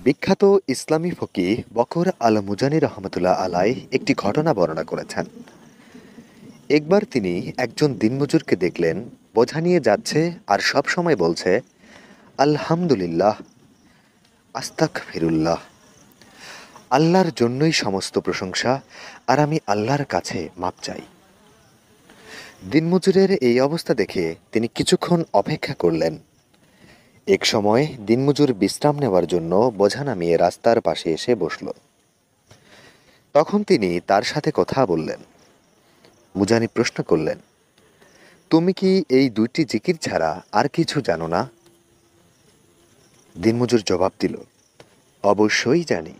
বিখ্যাত ইসলামী ফকিহ বকর আল মুজানি রহমতুল্লাহ আলাই একটি ঘটনা বর্ণনা করেছেন। একবার তিনি একজন দিনমজুরকে দেখলেন, বোঝা নিয়ে যাচ্ছে আর সব সময় বলছে আলহামদুলিল্লাহ, আস্তাগফিরুল্লাহ, আল্লাহর জন্যই সমস্ত প্রশংসা, আর আমি আল্লাহর কাছে মাপ চাই। দিনমজুরের এই অবস্থা দেখে তিনি কিছুক্ষণ অপেক্ষা করলেন। এক সময় দিনমজুর বিশ্রাম নেওয়ার জন্য বোঝা নামিয়ে রাস্তার পাশে এসে বসল। তখন তিনি তার সাথে কথা বললেন। মুজানি প্রশ্ন করলেন, তুমি কি এই দুইটি জিকির ছাড়া আর কিছু জানো না? দিনমজুর জবাব দিল, অবশ্যই জানি।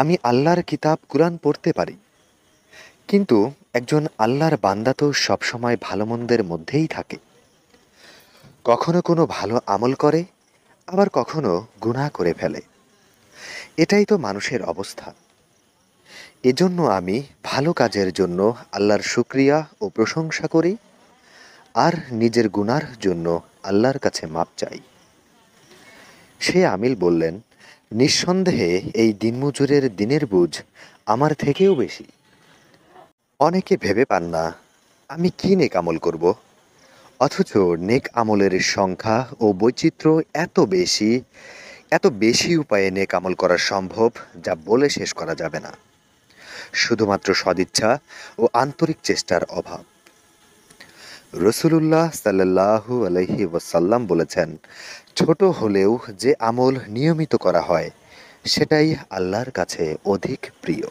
আমি আল্লাহর কিতাব কুরআন পড়তে পারি, কিন্তু একজন আল্লাহর বান্দা তো সবসময় ভালো মন্দের মধ্যেই থাকে। কখনো কোনো ভালো আমল করে, আবার কখনো গুনাহ করে ফেলে। এটাই তো মানুষের অবস্থা। এজন্য আমি ভালো কাজের জন্য আল্লাহর শুকরিয়া ও প্রশংসা করি, আর নিজের গুনার জন্য আল্লাহর কাছে মাপ চাই। সে আমিল বললেন, নিঃসন্দেহে এই দিনমজুরের দিনের বুঝ আমার থেকেও বেশি। অনেকে ভেবে পান না আমি কি নেক আমল করব, অথচ নেক আমলের সংখ্যা ও বৈচিত্র্য এত বেশি উপায়ে নেক আমল করা সম্ভব, যা বলে শেষ করা যাবে না। শুধুমাত্র সদিচ্ছা ও আন্তরিক চেষ্টার অভাব। রাসূলুল্লাহ সাল্লাল্লাহু আলাইহি ওয়াসাল্লাম বলেছেন, ছোট হলেও যে আমল নিয়মিত করা হয় সেটাই আল্লাহর কাছে অধিক প্রিয়।